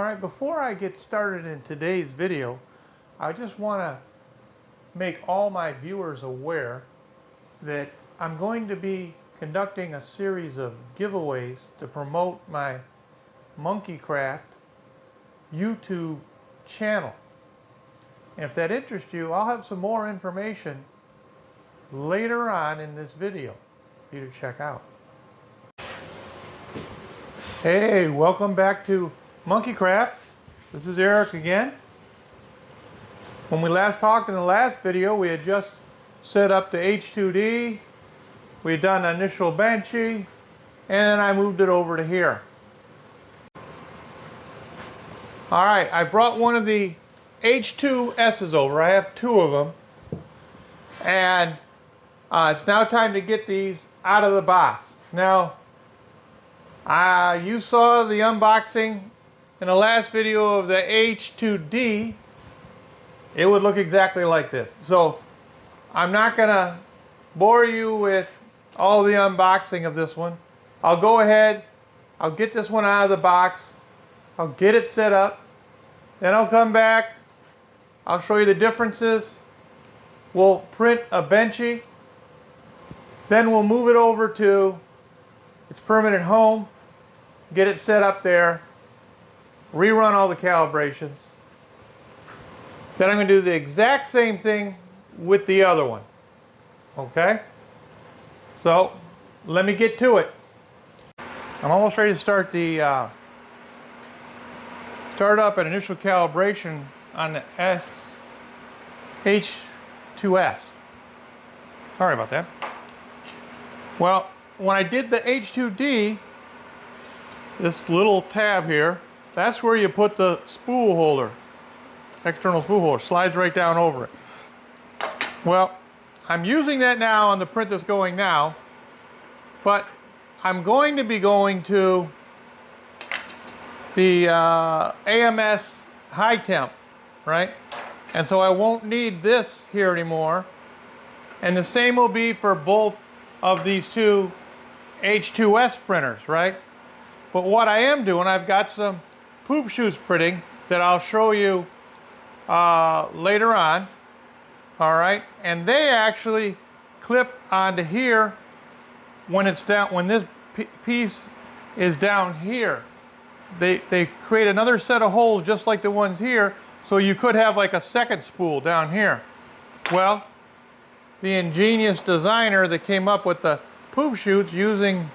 Alright, before I get started in today's video, I just want to make all my viewers aware that I'm going to be conducting a series of giveaways to promote my Monkeycraft YouTube channel. And if that interests you, I'll have some more information later on in this video for you to check out. Hey, welcome back to Monkeycraft. This is Eric again. When we last talked in the last video, we had just set up the H2D. We had done an initial benchy, and then I moved it over to here. Alright, I brought one of the H2S's over. I have two of them. And it's now time to get these out of the box. Now, you saw the unboxing in the last video of the H2D. It would look exactly like this. So I'm not going to bore you with all the unboxing of this one. I'll go ahead, I'll get this one out of the box, I'll get it set up, then I'll come back, I'll show you the differences, we'll print a benchy, then we'll move it over to its permanent home, get it set up there, rerun all the calibrations. Then I'm going to do the exact same thing with the other one. Okay? So, let me get to it. I'm almost ready to start the start up an initial calibration on the H2S. Sorry about that. Well, when I did the H2D, this little tab here, that's where you put the spool holder. External spool holder, slides right down over it. Well, I'm using that now on the print that's going now, but I'm going to be going to the AMS high temp, right? And so I won't need this here anymore. And the same will be for both of these two H2S printers, right? But what I am doing, I've got some poop shoes printing that I'll show you later on. All right, and they actually clip onto here when it's down. When this piece is down here, they create another set of holes just like the ones here. So you could have like a second spool down here. Well, the ingenious designer that came up with the poop chutes using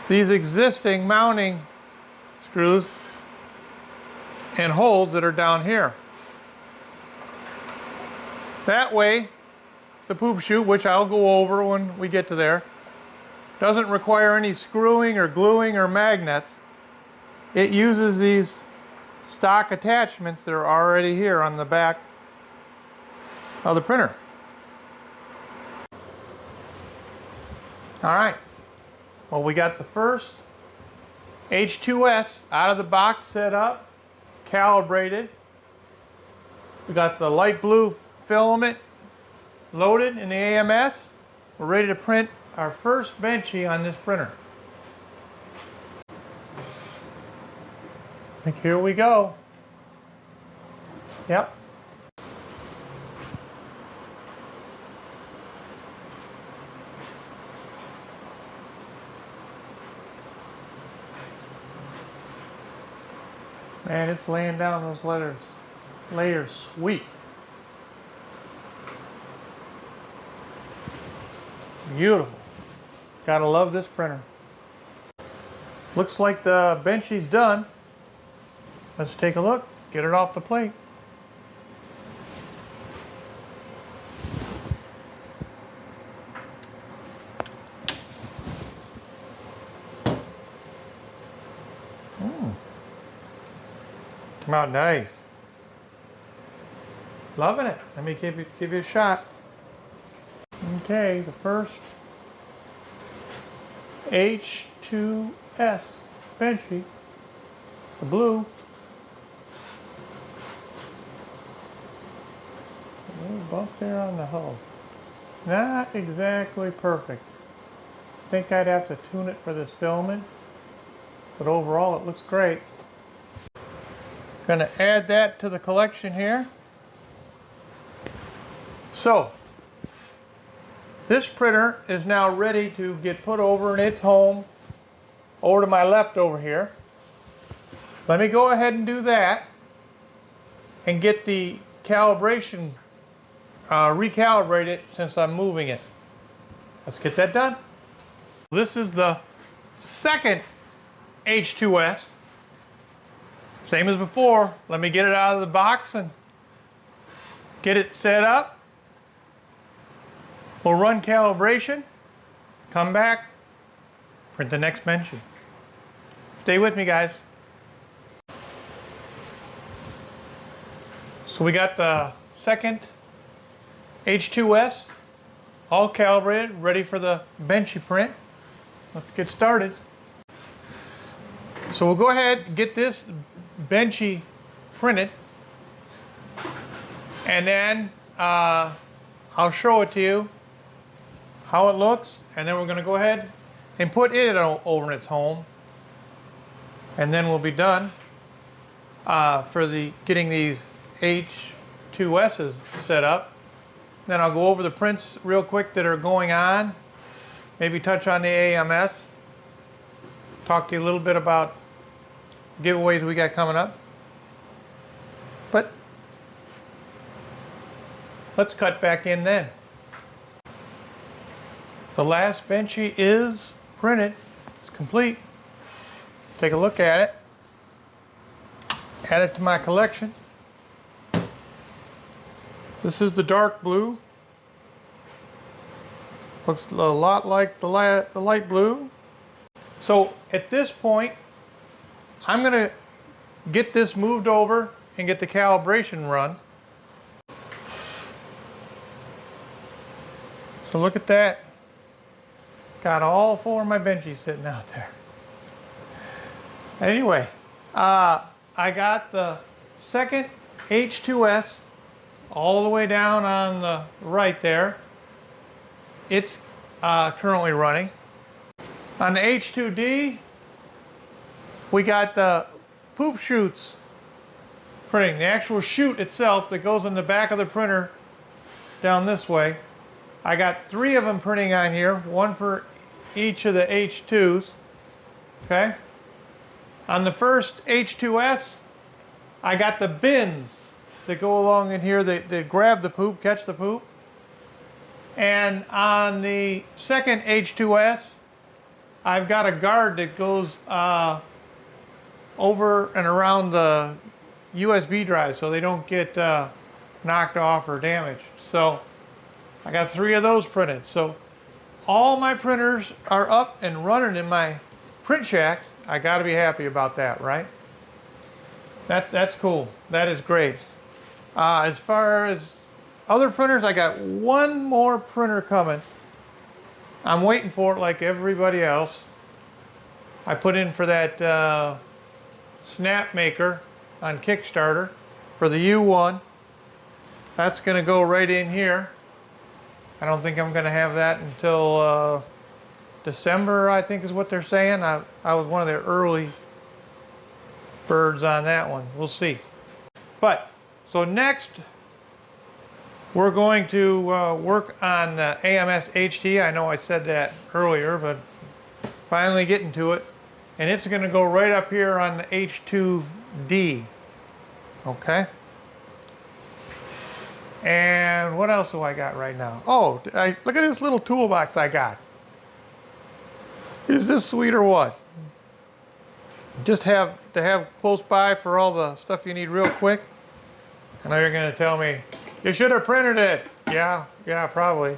these existing mounting screws and holes that are down here. That way, the poop chute, which I'll go over when we get to there, doesn't require any screwing or gluing or magnets. It uses these stock attachments that are already here on the back of the printer. All right. Well, we got the first H2S out of the box set up, calibrated. We got the light blue filament loaded in the AMS. We're ready to print our first benchy on this printer. And here we go. Yep. Man, it's laying down those layers sweet. Beautiful. Gotta love this printer. Looks like the benchy's done. Let's take a look, get it off the plate. Come out nice. Loving it. Let me give you a shot. Okay, the first H2S benchy, the blue. A little bump there on the hull. Not exactly perfect. I think I'd have to tune it for this filament, but overall it looks great. Gonna add that to the collection here. So, this printer is now ready to get put over in its home over to my left over here. Let me go ahead and do that and get the calibration recalibrated since I'm moving it. Let's get that done. This is the second H2S. Same as before. Let me get it out of the box and get it set up. We'll run calibration, come back, print the next Benchy. Stay with me, guys. So we got the second H2S all calibrated, ready for the Benchy print. Let's get started. So we'll go ahead and get this Benchy printed, and then I'll show it to you how it looks, and then we're going to go ahead and put it over in its home, and then we'll be done for getting these H2S's set up. Then I'll go over the prints real quick that are going on, maybe touch on the AMS, talk to you a little bit about giveaways we got coming up. But let's cut back in then. The last Benchy is printed. It's complete. Take a look at it. Add it to my collection. This is the dark blue. Looks a lot like the light blue. So at this point, I'm going to get this moved over and get the calibration run. So look at that. Got all four of my Benchies sitting out there. Anyway, I got the second H2S all the way down on the right there. It's currently running. On the H2D, we got the poop chutes printing. The actual chute itself that goes in the back of the printer down this way. I got 3 of them printing on here, one for each of the H2s. Okay. On the first H2S, I got the bins that go along in here that grab the poop, catch the poop. And on the second H2S, I've got a guard that goes over and around the USB drive so they don't get knocked off or damaged. So I got 3 of those printed. So all my printers are up and running in my print shack. I got to be happy about that, right? That's cool. That is great. As far as other printers, I got 1 more printer coming. I'm waiting for it like everybody else. I put in for that snap maker on Kickstarter for the U1. That's going to go right in here. I don't think I'm going to have that until December, I think is what they're saying. I was one of the early birds on that one. We'll see. But, so next, we're going to work on the AMS HT. I know I said that earlier, but finally getting to it. And it's going to go right up here on the H2D. Okay? And what else do I got right now? Oh, look at this little toolbox I got. Is this sweet or what? Just to have close by for all the stuff you need real quick. I know you're going to tell me, you should have printed it. Yeah, probably.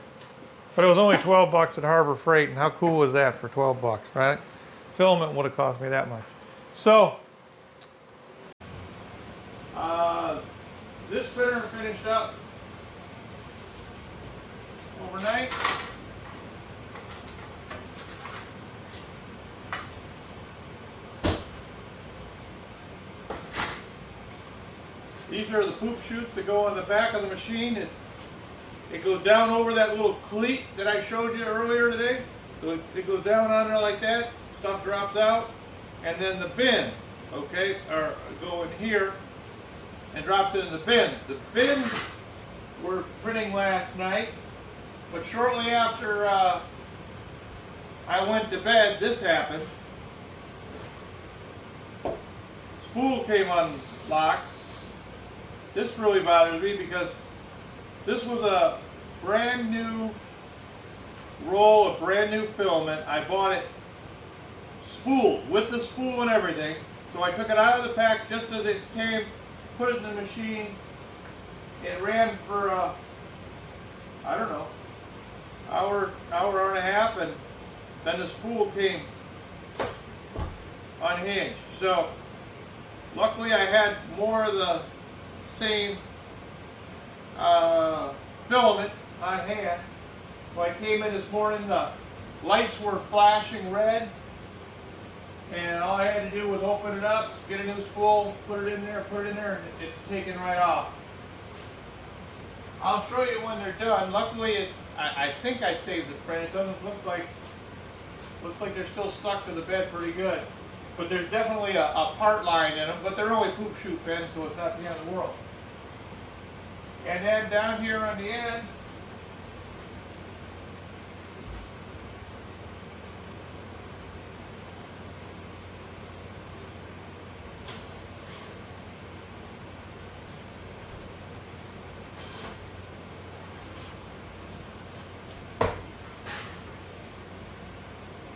But it was only 12 bucks at Harbor Freight, and how cool was that for 12 bucks, right? Filament would have cost me that much. So, this printer finished up overnight. These are the poop chutes that go on the back of the machine. It goes down over that little cleat that I showed you earlier today. So it goes down on there like that. Stuff drops out. And then the bin, okay, go in here. and drops it in the bins. The bins were printing last night, but shortly after I went to bed, this happened. Spool came unlocked. This really bothers me because this was a brand new roll of brand new filament. I bought it spooled with the spool and everything. So I took it out of the pack just as it came, put it in the machine. It ran for I don't know, hour and a half, and then the spool came unhinged. So luckily I had more of the same filament on hand. So I came in this morning, the lights were flashing red, and all I had to do was open it up, get a new spool, put it in there, and it's taken right off. I'll show you when they're done. Luckily, I think I saved the print. It doesn't look like they're still stuck to the bed pretty good. But there's definitely a part line in them, but they're only poop chute pens, so it's not the end of the world. And then down here on the end,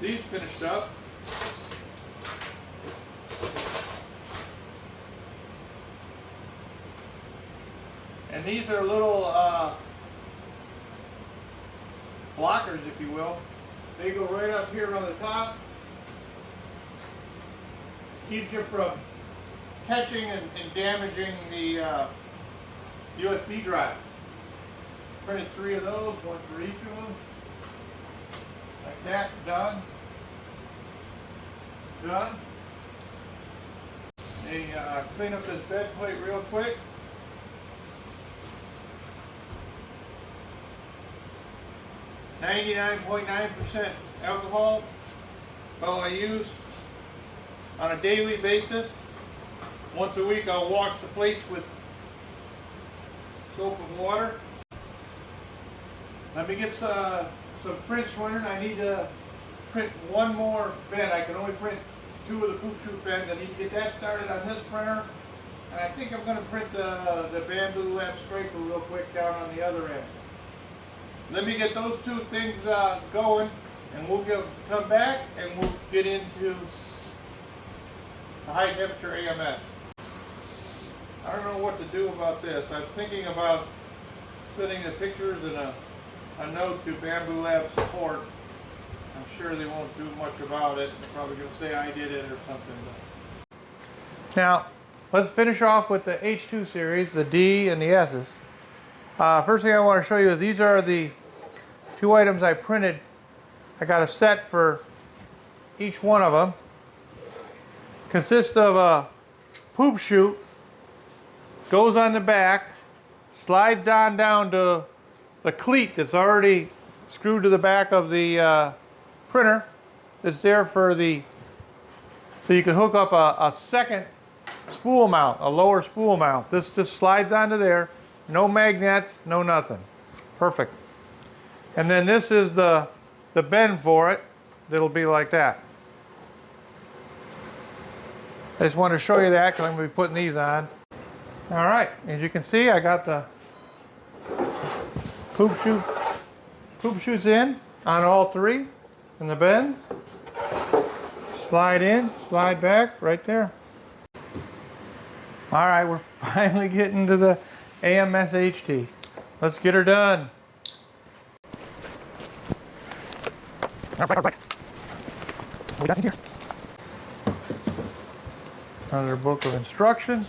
these finished up. And these are little blockers, if you will. They go right up here on the top. Keeps you from catching and damaging the USB drive. Printed 3 of those, one for each of them. Like that, done. Done. They clean up this bed plate real quick. .9% alcohol. All I use on a daily basis. Once a week I'll wash the plates with soap and water. Let me get some prints running. I need to print one more bed. I can only print 2 of the poop chute pens. I need to get that started on this printer. And I think I'm going to print the Bambu lab scraper real quick down on the other end. Let me get those 2 things going, and we'll come back and we'll get into the high temperature AMS. I don't know what to do about this. I'm thinking about sending the pictures and a note to Bambu Lab support. I'm sure they won't do much about it. They're probably going to say I did it or something. Now, let's finish off with the H2 series, the D and the S's. First thing I want to show you is these are the 2 items I printed. I got a set for each one of them. Consists of a poop chute, goes on the back, slides down to the cleat that's already screwed to the back of the printer. It's there for so you can hook up a second spool mount, a lower spool mount. This just slides onto there. No magnets, no nothing. Perfect. And then this is the bend for it. That'll be like that. I just want to show you that because I'm going to be putting these on. All right, as you can see, I got the poop chutes in on all 3 and the bends. Slide in, slide back, right there. All right, we're finally getting to the AMS HT. Let's get her done. What we got in here? Another book of instructions.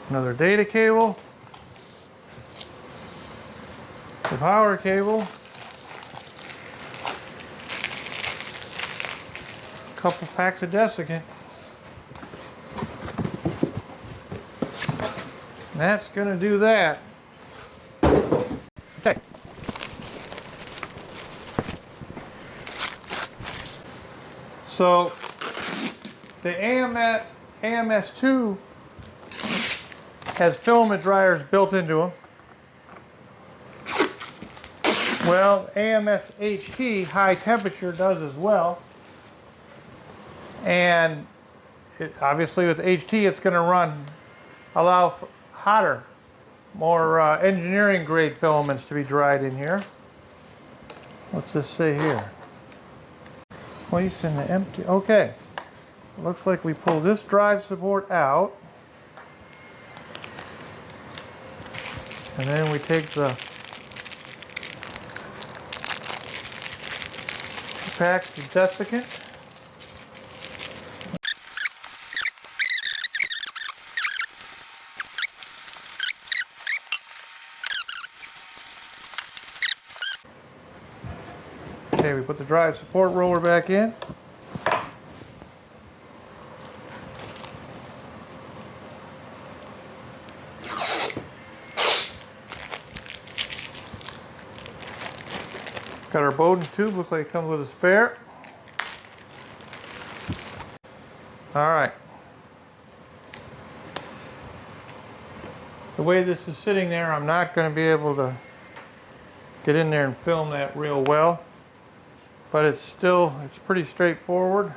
Another data cable. The power cable. Couple packs of desiccant. That's going to do that. Okay. So the AMS2 has filament dryers built into them. Well, AMS HT high temperature does as well. And obviously with HT it's going to allow for hotter, more engineering grade filaments to be dried in here. What's this say here? Place in the empty, okay. It looks like we pull this drive support out. And then we take the packed desiccant. Okay, we put the drive support roller back in. Got our Bowden tube, looks like it comes with a spare. Alright. The way this is sitting there, I'm not going to be able to get in there and film that real well. But it's pretty straightforward.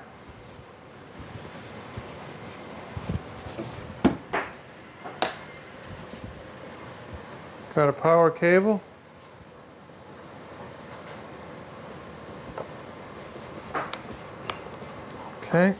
Got a power cable. Okay.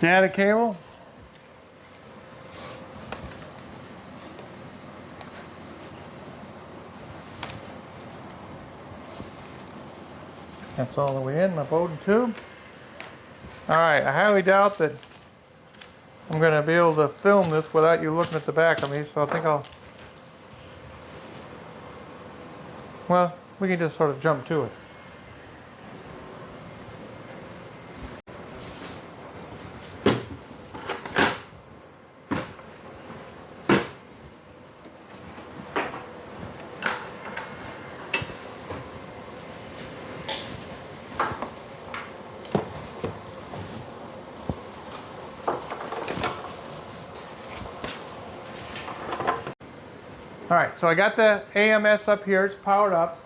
Data cable. That's all the way in my Bowden tube. Alright, I highly doubt that I'm going to be able to film this without you looking at the back of me, so I think well, we can just sort of jump to it. Alright, so I got the AMS up here, it's powered up.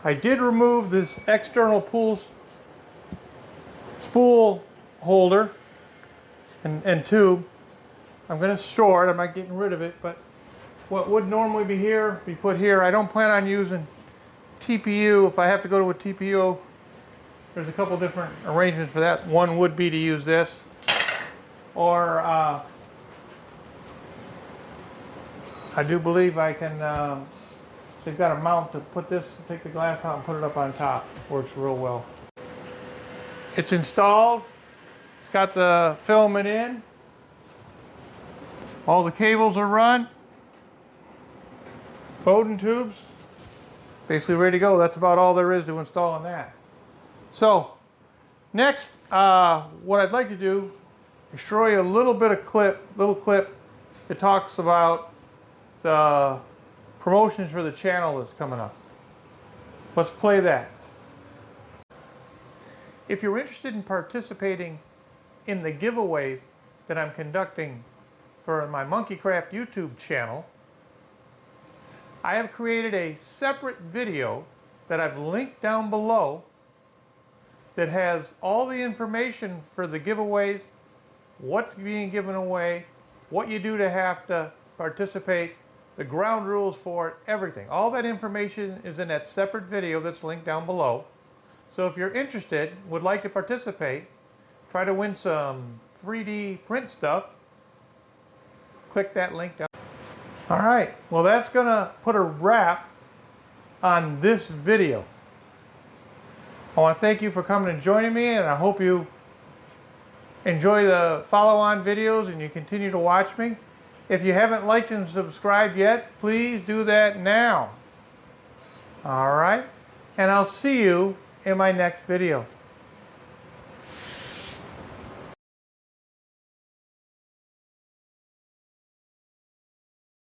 I did remove this external spool holder and tube. I'm going to store it, I'm not getting rid of it, but what would normally be here, be put here. I don't plan on using TPU. If I have to go to a TPU, there's a couple different arrangements for that. One would be to use this, or I do believe I can, they've got a mount to put this, take the glass out and put it up on top. Works real well. It's installed. It's got the filament in. All the cables are run. Bowden tubes. Basically ready to go. That's about all there is to installing that. So, next, what I'd like to do is show you a little clip that talks about the promotions for the channel that's coming up. Let's play that. If you're interested in participating in the giveaway that I'm conducting for my Monkeycraft YouTube channel, I have created a separate video that I've linked down below that has all the information for the giveaways, what's being given away, what you do to have to participate, the ground rules for it, everything. All that information is in that separate video that's linked down below. So if you're interested, would like to participate, try to win some 3D print stuff, click that link down. Alright, well that's going to put a wrap on this video. I want to thank you for coming and joining me, and I hope you enjoy the follow-on videos and you continue to watch me. If you haven't liked and subscribed yet, please do that now. Alright, and I'll see you in my next video.